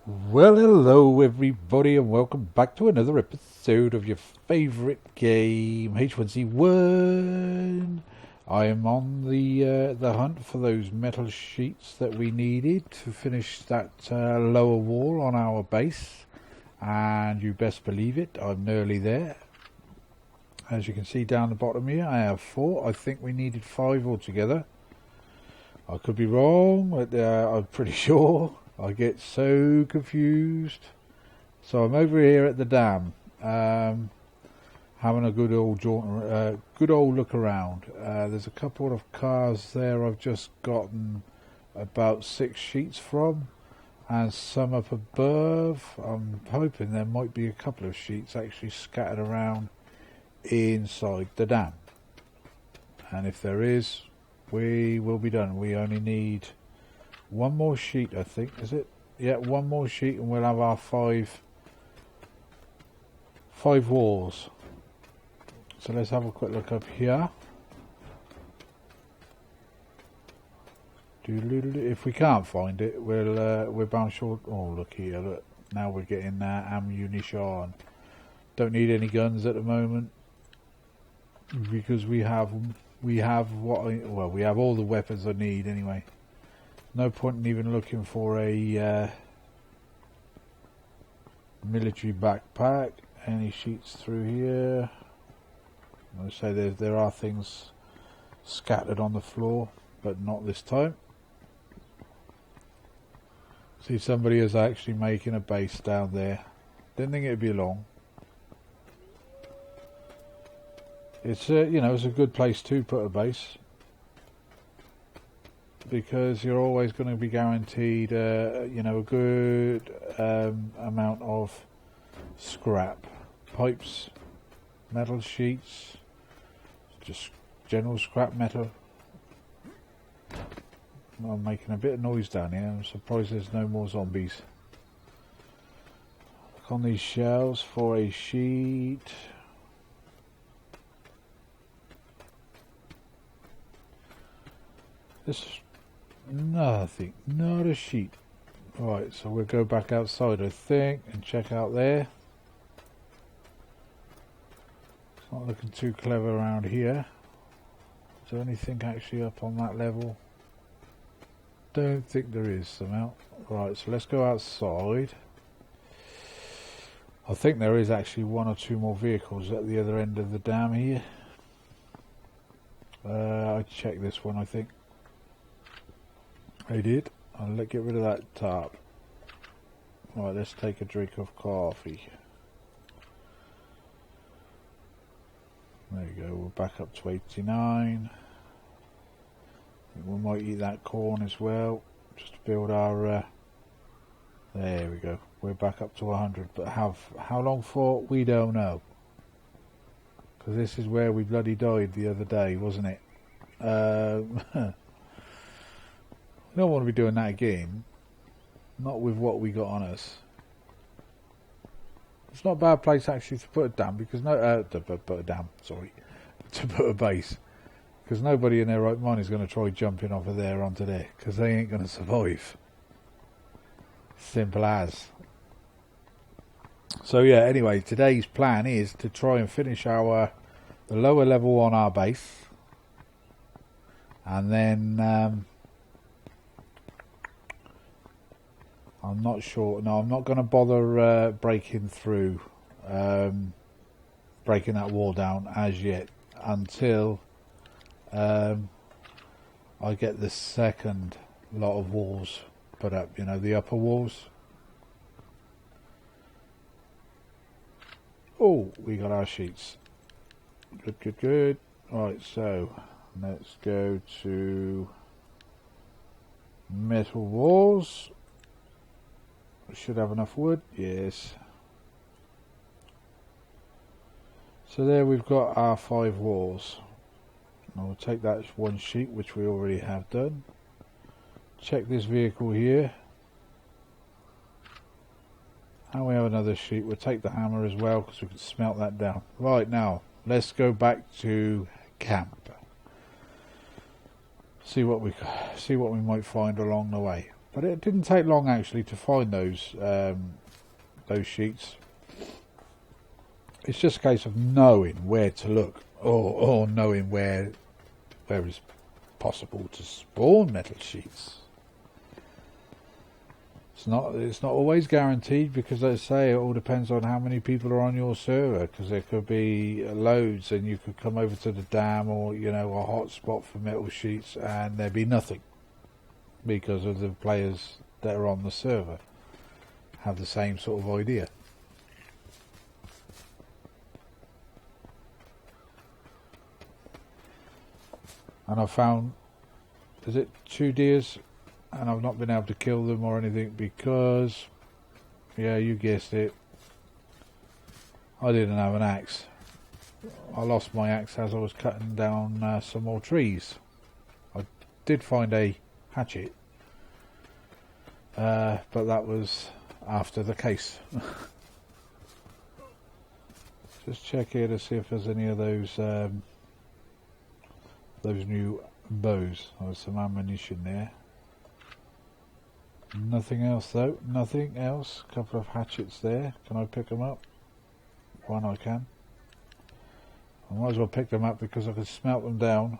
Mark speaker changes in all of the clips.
Speaker 1: Well, hello everybody, and welcome back to another episode of your favourite game, H1Z1. I am on the hunt for those metal sheets that we needed to finish that lower wall on our base, and you best believe it, I'm nearly there. As you can see down the bottom here, I have 4. I think we needed 5 altogether. I could be wrong, but I'm pretty sure. I get so confused. So I'm over here at the dam, having a good old jaunt, good old look around. There's a couple of cars there I've just gotten about 6 sheets from, and some up above. I'm hoping there might be a couple of sheets actually scattered around inside the dam. And if there is, we will be done. We only need 1 more sheet, I think, is it? Yeah, 1 more sheet and we'll have our 5 walls. So let's have a quick look up here. If we can't find it, we're bound short. Oh, look here, look. Now we're getting ammunition. Don't need any guns at the moment because we have all the weapons I need anyway. No point in even looking for a military backpack. Any sheets through here? I say there are things scattered on the floor, but not this time. See, somebody is actually making a base down there. Didn't think it'd be long. It's it's a good place to put a base, because you're always going to be guaranteed, a good amount of scrap, pipes, metal sheets, just general scrap metal. I'm making a bit of noise down here. I'm surprised there's no more zombies. Look on these shelves for a sheet. This nothing, not a sheet. Right, so we'll go back outside, I think, and check out there. It's not looking too clever around here. Is there anything actually up on that level? Don't think there is somehow. Right, so let's go outside. I think there is actually 1 or 2 more vehicles at the other end of the dam here. I checked this one, I think. I did. I'll get rid of that tarp. Right, let's take a drink of coffee. There you go, we're back up to 89. We might eat that corn as well, just to build our... there we go, we're back up to 100. But how long for, we don't know. Because this is where we bloody died the other day, wasn't it? We don't want to be doing that again. Not with what we got on us. It's not a bad place actually to put a dam, because to put a base, because nobody in their right mind is going to try jumping off of there onto there, because they ain't going to survive. Simple as. So yeah, anyway, today's plan is to try and finish the lower level on our base, and then I'm not sure. No, I'm not going to bother breaking through, breaking that wall down as yet, until I get the second lot of walls put up. The upper walls. Oh, we got our sheets. Good, good, good. Right, so let's go to metal walls. Should have enough wood, yes. So there we've got our 5 walls. Now we'll take that 1 sheet, which we already have done. Check this vehicle here. And we have another sheet. We'll take the hammer as well, because we can smelt that down. Right, now let's go back to camp. See what we might find along the way. But it didn't take long actually to find those sheets. It's just a case of knowing where to look, or knowing where it's possible to spawn metal sheets. It's not always guaranteed, because, as I say, it all depends on how many people are on your server, because there could be loads and you could come over to the dam, or, you know, a hot spot for metal sheets, and there'd be nothing, because of the players that are on the server have the same sort of idea. And I found, is it 2 deers, and I've not been able to kill them or anything because, yeah, you guessed it, I didn't have an axe. I lost my axe as I was cutting down some more trees. I did find a hatchet, but that was after the case. Just check here to see if there's any of those new bows. There's some ammunition there. Nothing else though, nothing else. A couple of hatchets there. Can I pick them up? One I can. I might as well pick them up because I can smelt them down.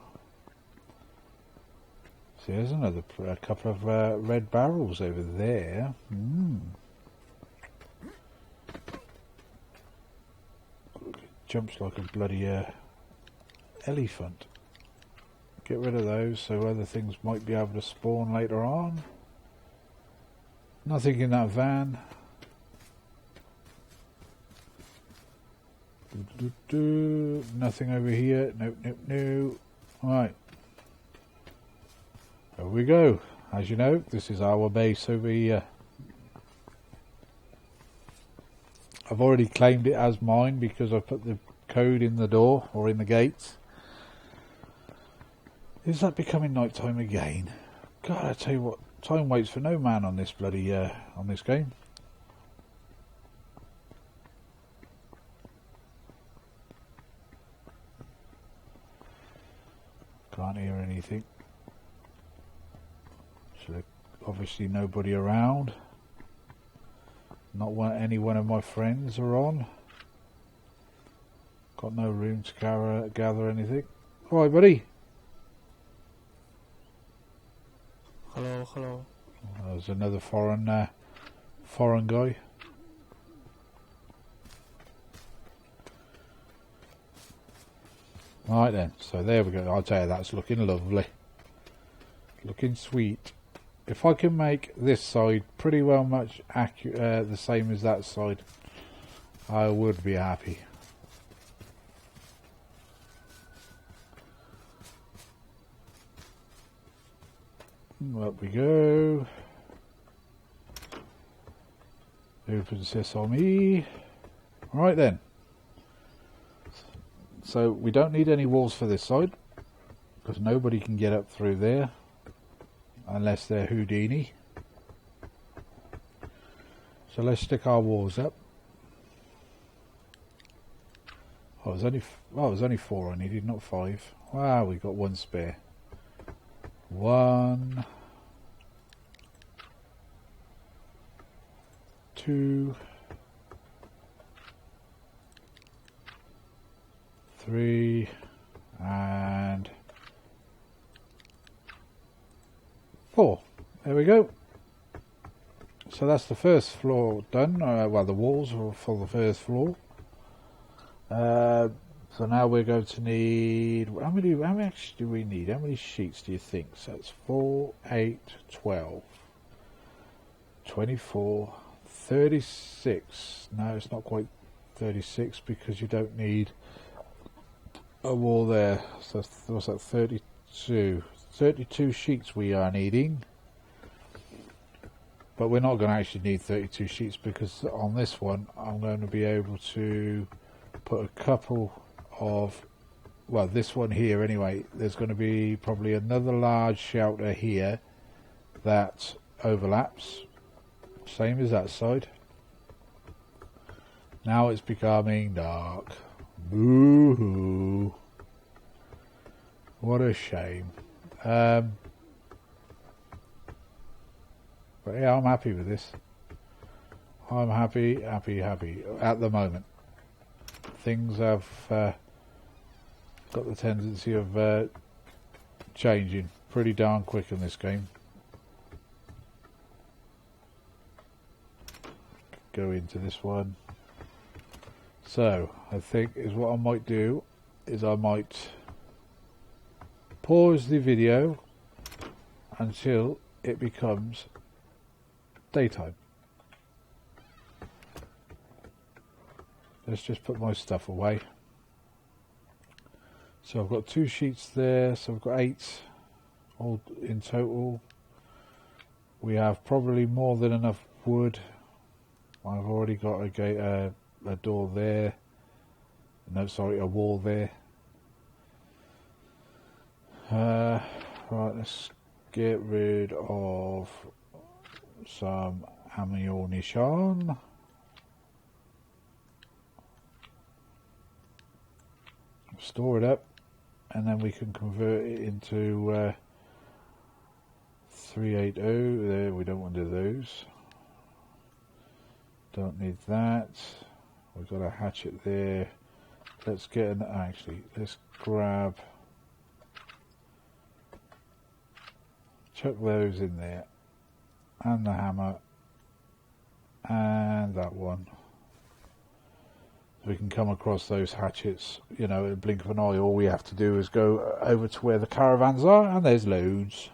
Speaker 1: See, there's a couple of red barrels over there. It jumps like a bloody elephant. Get rid of those so other things might be able to spawn later on. Nothing in that van. Nothing over here. Nope, nope, no. Right. There we go. As you know, this is our base over here. I've already claimed it as mine because I put the code in the door, or in the gates. Is that becoming night time again? God, I tell you what, time waits for no man on this bloody, on this game. Can't hear anything. So obviously nobody around. Not any one of my friends are on. Got no room to gather anything. All right, buddy.
Speaker 2: Hello, hello.
Speaker 1: There's another foreign guy. Right then, so there we go. I'll tell you, that's looking lovely. Looking sweet. If I can make this side pretty well much accurate, the same as that side, I would be happy. Up we go. Open sesame. Right then. So we don't need any walls for this side, because nobody can get up through there unless they're Houdini. So let's stick our walls up. Oh, there's only 4 I needed, not 5. Wow, we got 1 spare. 1, 2, 3, and 4. There we go. So that's the first floor done. Well, the walls are for the first floor. So now we're going to need, how much do we need? How many sheets do you think? So it's 4, 8, 12, 24, 36. No, it's not quite 36 because you don't need a wall there. So what's that, 32? 32 sheets we are needing. But we're not going to actually need 32 sheets because on this one I'm going to be able to put a couple of, well, this one here anyway, there's going to be probably another large shelter here that overlaps, same as that side. Now it's becoming dark. Boo-hoo. What a shame. But yeah, I'm happy with this. I'm happy at the moment. Things have got the tendency of changing pretty darn quick in this game. Go into this one. So I think is what I might do is I might pause the video until it becomes daytime. Let's just put my stuff away. So I've got 2 sheets there, so I've got 8 all in total. We have probably more than enough wood. I've already got a gate, a door there. No, sorry, a wall there. Right, let's get rid of some ammunition. Store it up, and then we can convert it into 380. There, we don't want to do those. Don't need that. We've got a hatchet there. Let's get an, actually, let's grab, chuck those in there, and the hammer, and that one. We can come across those hatchets, you know, in a blink of an eye. All we have to do is go over to where the caravans are, and there's loads.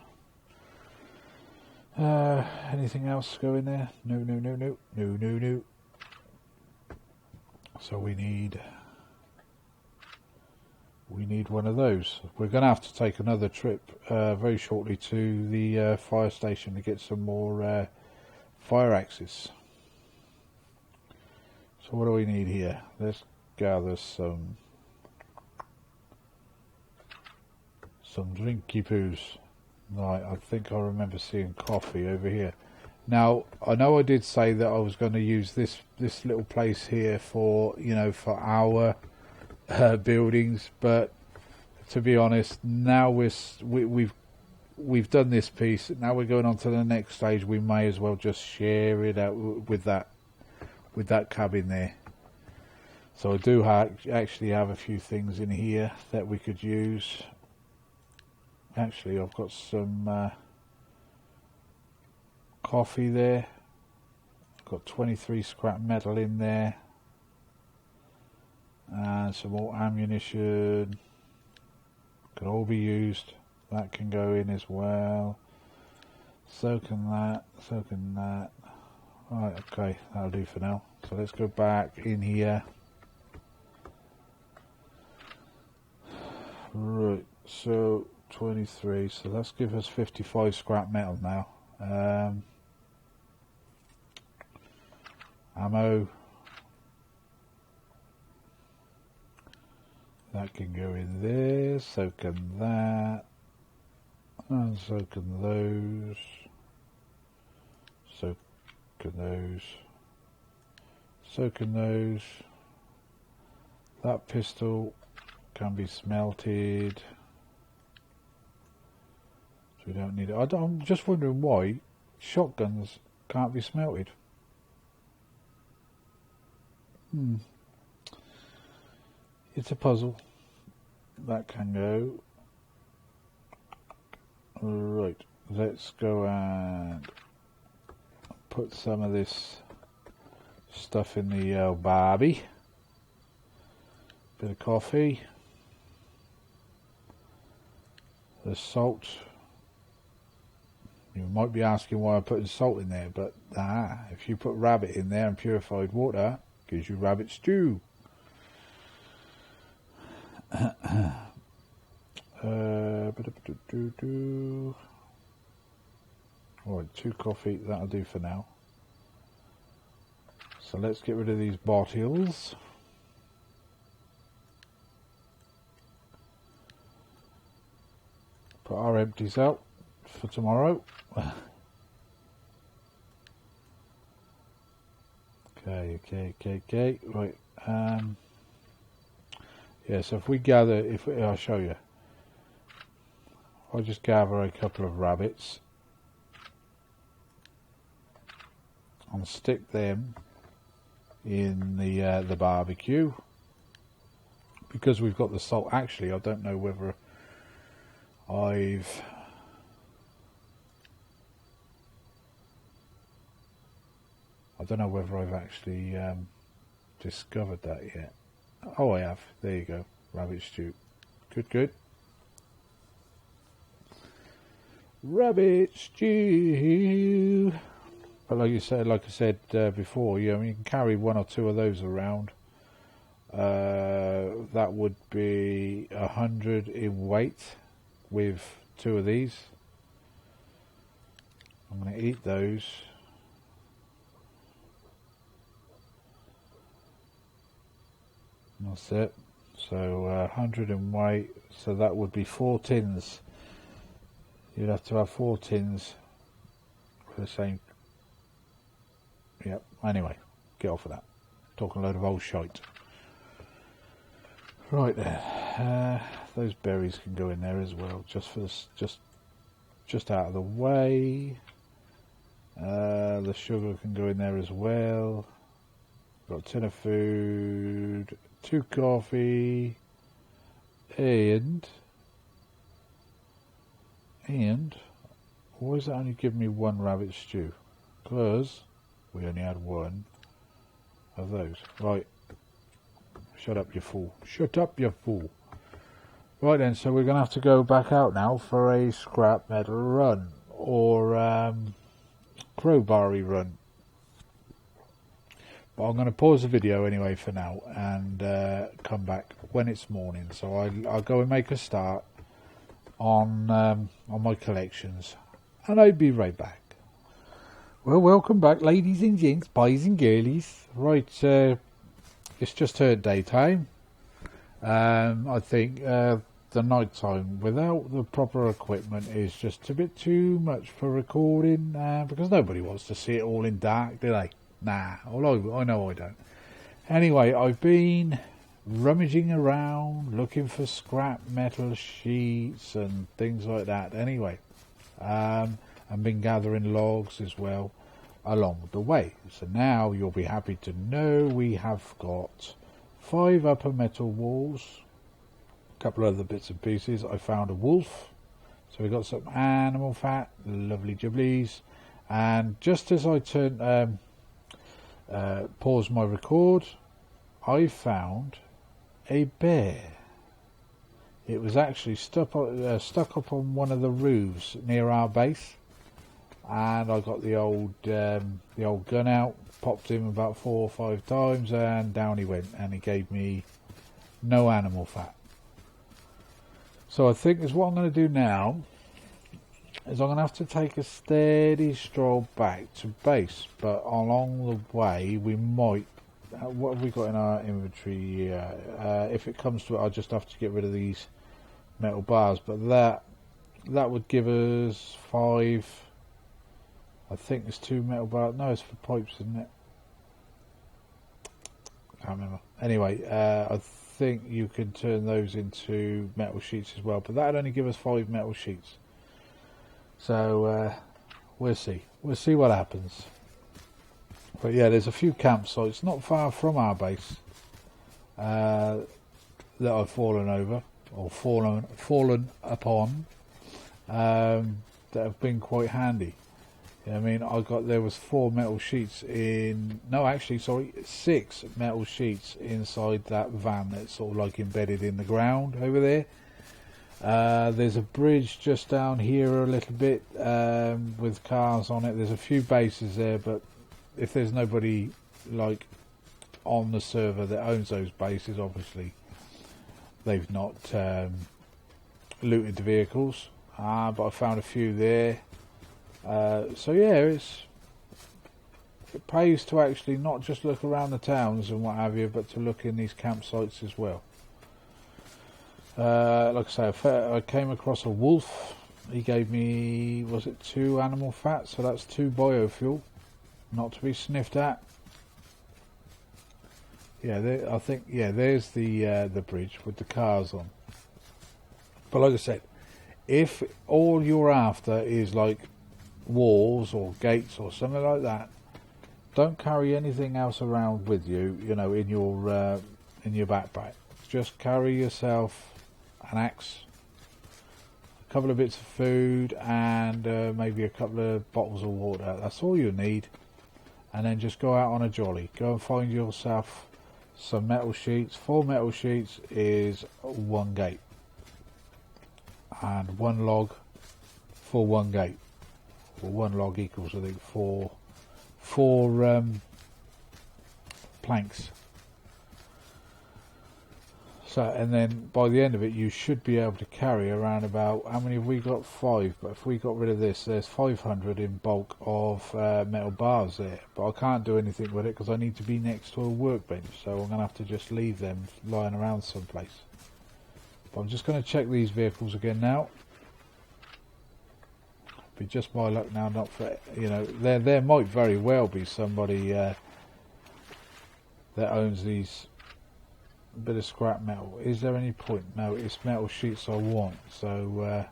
Speaker 1: Anything else go in there? No. So we need one of those. We're going to have to take another trip very shortly to the fire station to get some more fire axes. So what do we need here? Let's gather some drinky poos. Right, I think I remember seeing coffee over here. Now, I know I did say that I was going to use this little place here for, you know, for our buildings, but to be honest, now we've done this piece. Now we're going on to the next stage. We may as well just share it out with that cabin there. So I do actually have a few things in here that we could use. Actually, I've got some coffee there. I've got 23 scrap metal in there. And some more ammunition. Can all be used. That can go in as well. So can that. So can that. Right, okay, that'll do for now. So let's go back in here. Right, so 23, so let's give us 55 scrap metal now. Ammo. That can go in there, so can that. And so can those. So can those. So can those. That pistol can be smelted. So we don't need it. I'm just wondering why shotguns can't be smelted. It's a puzzle. That can go. Right, let's go and put some of this stuff in the barbie. Bit of coffee. The salt. You might be asking why I'm putting salt in there, but if you put rabbit in there and purified water, it gives you rabbit stew. Alright, 2 coffee, that'll do for now. So let's get rid of these bottles. Put our empties out for tomorrow. Okay. Right. Yeah, so if we gather, I'll show you. I'll just gather a couple of rabbits. and stick them in the barbecue, because we've got the salt. Actually, I don't know whether I don't know whether I've actually discovered that yet. Oh, I have. There you go. Rabbit stew. Good, good. Rabbit stew. But like I said before, you can carry 1 or 2 of those around. That would be 100 in weight with 2 of these. I'm going to eat those. That's it. So 100 in weight. So that would be 4 tins. You'd have to have 4 tins for the same. Yep. Anyway, get off of that. Talking a load of old shite. Right then. Those berries can go in there as well, just for this, just out of the way. The sugar can go in there as well. Got a tin of food, 2 coffee, and why is that only giving me 1 rabbit stew? Because we only had 1 of those. Right. Shut up, you fool. Shut up, you fool. Right then, so we're going to have to go back out now for a scrap metal run, or crowbarry run. But I'm going to pause the video anyway for now and come back when it's morning. So I'll go and make a start on my collections, and I'll be right back. Well, welcome back, ladies and gents, boys and girlies. Right, it's just turned daytime. I think the night time without the proper equipment is just a bit too much for recording, because nobody wants to see it all in dark, do they? Nah, I know I don't. Anyway, I've been rummaging around looking for scrap metal sheets and things like that. Anyway, I've been gathering logs as well along the way. So now you'll be happy to know we have got 5 upper metal walls, a couple of other bits and pieces. I found a wolf, so we got some animal fat, lovely jibblies, and just as I turned pause my record, I found a bear. It was actually stuck up on one of the roofs near our base, and I got the old gun out, popped him about 4 or 5 times, and down he went, and he gave me no animal fat. So I think is what I'm going to do now is I'm going to have to take a steady stroll back to base, but along the way we might, what have we got in our inventory? If it comes to it, I'll just have to get rid of these metal bars, but that would give us 5, I think it's 2 metal bars, no, it's for pipes, isn't it? Can't remember. Anyway, I think you can turn those into metal sheets as well, but that would only give us 5 metal sheets. So we'll see what happens. But yeah, there's a few campsites not far from our base that I've fallen over or fallen upon that have been quite handy. I mean, there was 4 metal sheets in, no, actually, sorry, 6 metal sheets inside that van that's sort of like embedded in the ground over there. There's a bridge just down here a little bit with cars on it. There's a few bases there, but if there's nobody like on the server that owns those bases, obviously they've not looted the vehicles. But I found a few there. So yeah, it pays to actually not just look around the towns and what have you, but to look in these campsites as well. Like I say, I came across a wolf. He gave me, was it 2 animal fat? So that's 2 biofuel, not to be sniffed at. Yeah, I think, yeah, there's the bridge with the cars on. But like I said, if all you're after is like walls or gates or something like that, don't carry anything else around with you, you know, in your backpack. Just carry yourself an axe, a couple of bits of food, and maybe a couple of bottles of water. That's all you need. And then just go out on a jolly. Go and find yourself some metal sheets. 4 metal sheets is 1 gate, and 1 log for 1 gate. Well, 1 log equals, I think, four planks. So, and then by the end of it, you should be able to carry around about, how many have we got? 5. But if we got rid of this, there's 500 in bulk of metal bars there. But I can't do anything with it because I need to be next to a workbench. So I'm going to have to just leave them lying around someplace. But I'm just going to check these vehicles again now. Be just my luck now, not for, you know, there might very well be somebody that owns these bit of scrap metal. Is there any point? No, it's metal sheets I want. So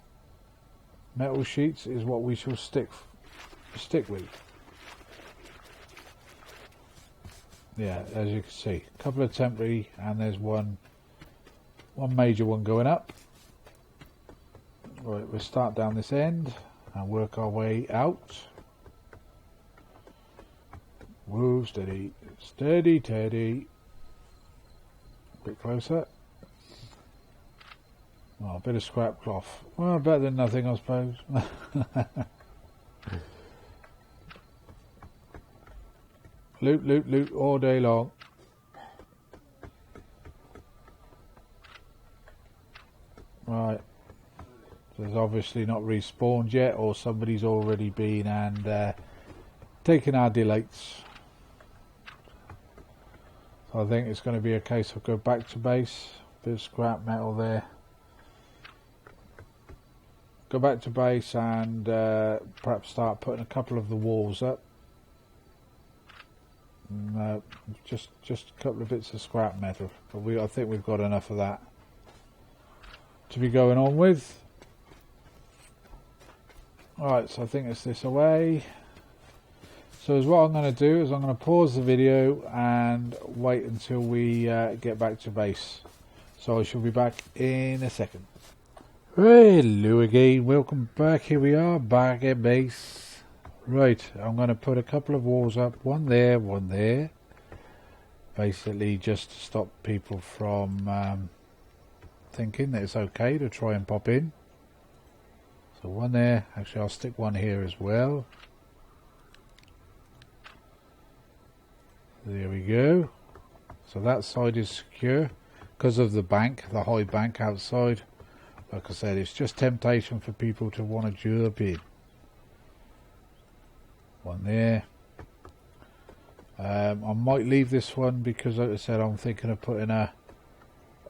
Speaker 1: metal sheets is what we shall stick with. Yeah, as you can see, a couple of temporary, and there's one major one going up. Right, we'll start down this end and work our way out. Whoa, steady, steady, Teddy. Bit closer. Oh, a bit of scrap cloth. Well, better than nothing, I suppose. Loot, loot, loot all day long. Right. There's obviously not respawned yet, or somebody's already been and taken our delights. I think it's going to be a case of go back to base, bit of scrap metal there, go back to base and perhaps start putting a couple of the walls up. No, just a couple of bits of scrap metal, but I think we've got enough of that to be going on with. Alright, so I think it's this away. So what I'm going to do is I'm going to pause the video and wait until we get back to base. So I shall be back in a second. Hello again, welcome back. Here we are, back at base. Right, I'm going to put a couple of walls up, one there. Basically just to stop people from thinking that it's okay to try and pop in. So one there, actually I'll stick one here as well. There we go. So that side is secure because of the bank, the high bank outside. Like I said, it's just temptation for people to want to jump in. One there. I might leave this one because, like I said, I'm thinking of putting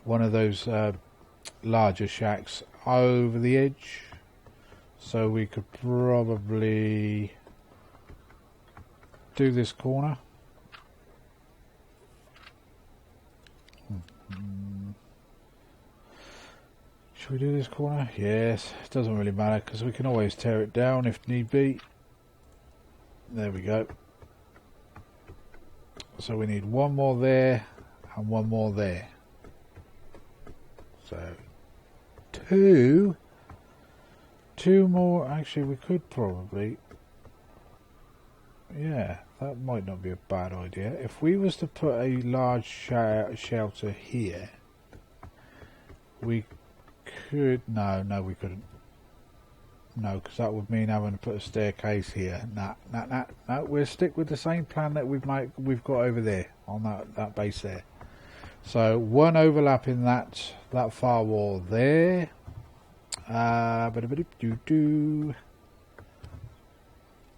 Speaker 1: one of those larger shacks over the edge. So we could probably do this corner. Should we do this corner? Yes, it doesn't really matter because we can always tear it down if need be. There we go. So we need one more there and one more there. So two more. Actually, we could probably, yeah, that might not be a bad idea. If we was to put a large shelter here, we could, no we couldn't. No, because that would mean having to put a staircase here. No, we'll stick with the same plan that we've got over there on that base there. So one overlapping that far wall there. And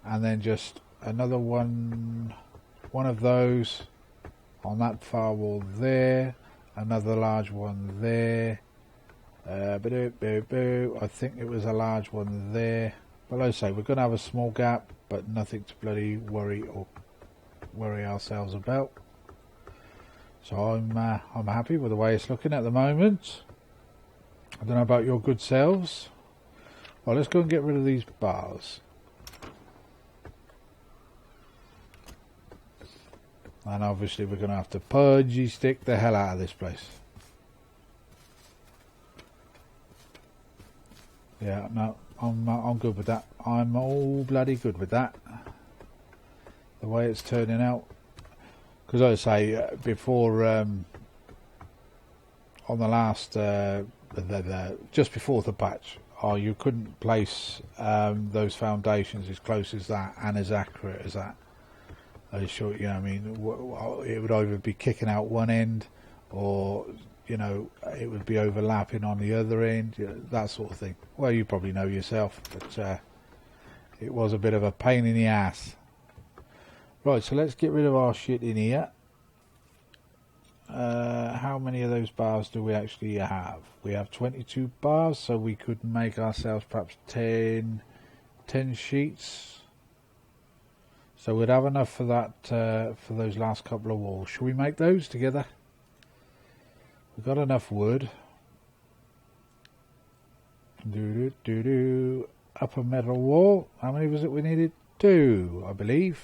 Speaker 1: then just another one of those on that far wall there. Another large one there. I think it was a large one there. But like I say, we're going to have a small gap, but nothing to bloody worry ourselves about. So I'm happy with the way it's looking at the moment. I don't know about your good selves. Well, let's go and get rid of these bars. And obviously we're going to have to pudgy stick the hell out of this place. Yeah, no, I'm good with that. I'm all bloody good with that. The way it's turning out. Because I say, before, on the last, just before the patch, you couldn't place those foundations as close as that and as accurate as that. I sure, you know, I mean, it would either be kicking out one end, or you know, it would be overlapping on the other end, you know, that sort of thing. Well, you probably know yourself, but it was a bit of a pain in the ass. Right, so let's get rid of our shit in here. How many of those bars do we actually have? We have 22 bars, so we could make ourselves perhaps 10 sheets. So we'd have enough for that, for those last couple of walls. Should we make those together? We've got enough wood. Upper metal wall. How many was it we needed? 2, I believe.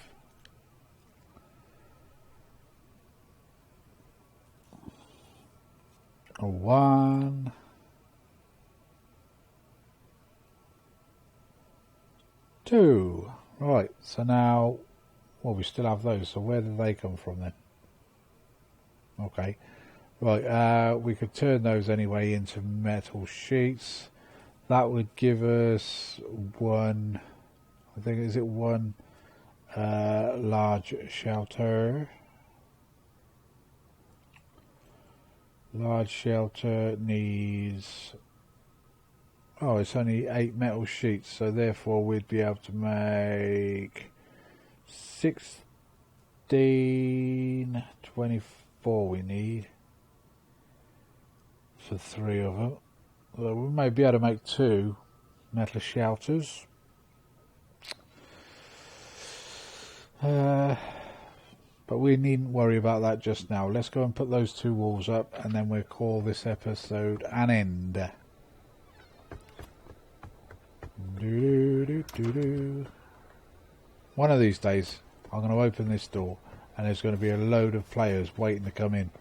Speaker 1: A 1. 2. Right, so now, well, we still have those, so where did they come from then? Okay, right, we could turn those anyway into metal sheets. That would give us one, I think, is it one large shelter? Large shelter needs, oh, it's only 8 metal sheets, so therefore we'd be able to make 16, 24 we need for 3 of them. So we may be able to make 2 metal shelters. But we needn't worry about that just now. Let's go and put those 2 walls up, and then we'll call this episode an end. One of these days I'm going to open this door and there's going to be a load of players waiting to come in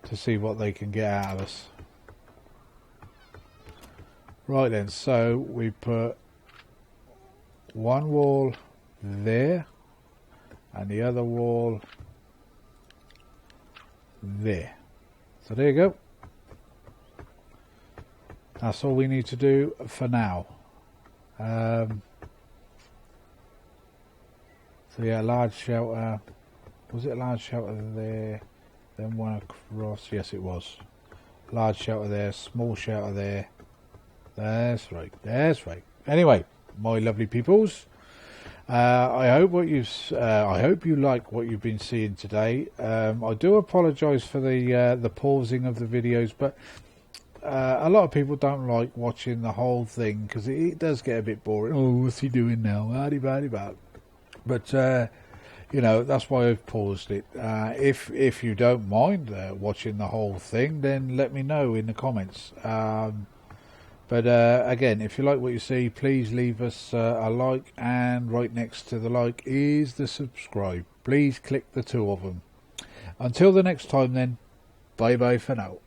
Speaker 1: to see what they can get out of us. Right then, so we put one wall there and the other wall there. So there you go. That's all we need to do for now. So yeah, large shelter. Was it a large shelter there? Then one across. Yes, it was. Large shelter there, small shelter there. That's right. That's right. Anyway, my lovely peoples, I hope you like what you've been seeing today. I do apologise for the pausing of the videos, but a lot of people don't like watching the whole thing because it does get a bit boring. Oh, what's he doing now? But you know, that's why I've paused it. If you don't mind watching the whole thing, then let me know in the comments. But again, if you like what you see, please leave us a like, and right next to the like is the subscribe. Please click the 2 of them. Until the next time then, bye bye for now.